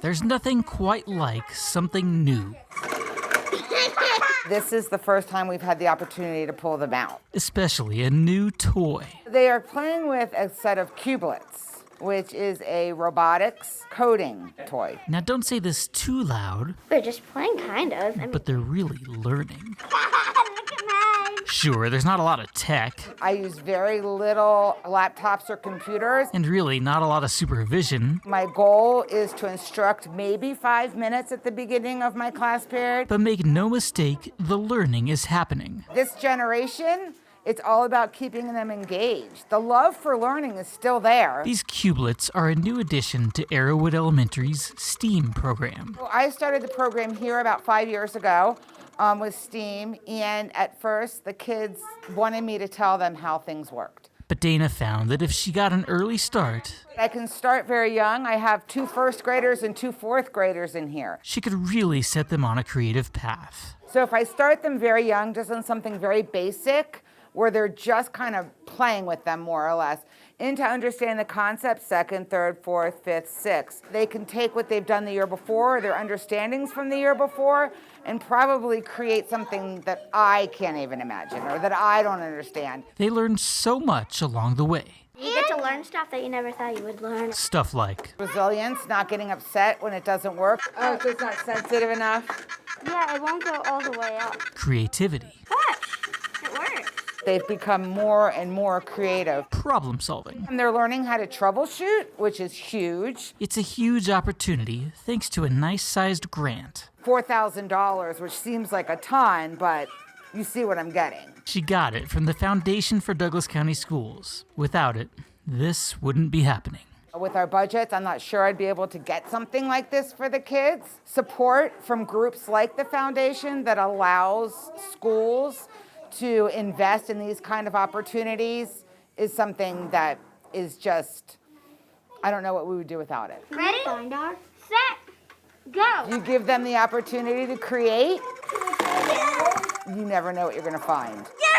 There's nothing quite like something new, This is the first time we've had the opportunity to pull them out. especially a new toy. They are playing with a set of Cublets, which is a robotics coding toy. Now, don't say this too loud, They're just playing, kind of. but they're really learning. Look at mine. Sure, there's not a lot of tech, I use very little laptops or computers. and really not a lot of supervision, My goal is to instruct maybe 5 minutes at the beginning of my class period. but make no mistake, the learning is happening. This generation, it's all about keeping them engaged. The love for learning is still there. These Cublets are a new addition to Arrowwood Elementary's STEAM program. I started the program here about 5 years ago with STEAM, and at first the kids wanted me to tell them how things worked. But Dana found that if she got an early start, I can start very young. I have 2 first graders and 2 fourth graders in here. she could really set them on a creative path. So if I start them very young, just on something very basic, where they're just kind of playing with them more or less, into understanding the concept, second, third, fourth, fifth, sixth. They can take what they've done the year before, or their understandings from the year before, and probably create something that I can't even imagine or that I don't understand. They learn so much along the way. You get to learn stuff that you never thought you would learn. Stuff like Resilience, not getting upset when it doesn't work. Oh, it's just not sensitive enough. Yeah, it won't go all the way up. creativity, Push. It works. They've become more and more creative. problem solving. And they're learning how to troubleshoot, which is huge. It's a huge opportunity thanks to a nice-sized grant. $4,000, which seems like a ton, but you see what I'm getting. She got it from the Foundation for Douglas County Schools. Without it, this wouldn't be happening. With our budgets, I'm not sure I'd be able to get something like this for the kids. Support from groups like the foundation that allows schools to invest in these kind of opportunities is something that is just, I don't know what we would do without it. Ready? Set. Go. You give them the opportunity to create, you never know what you're going to find. Yeah!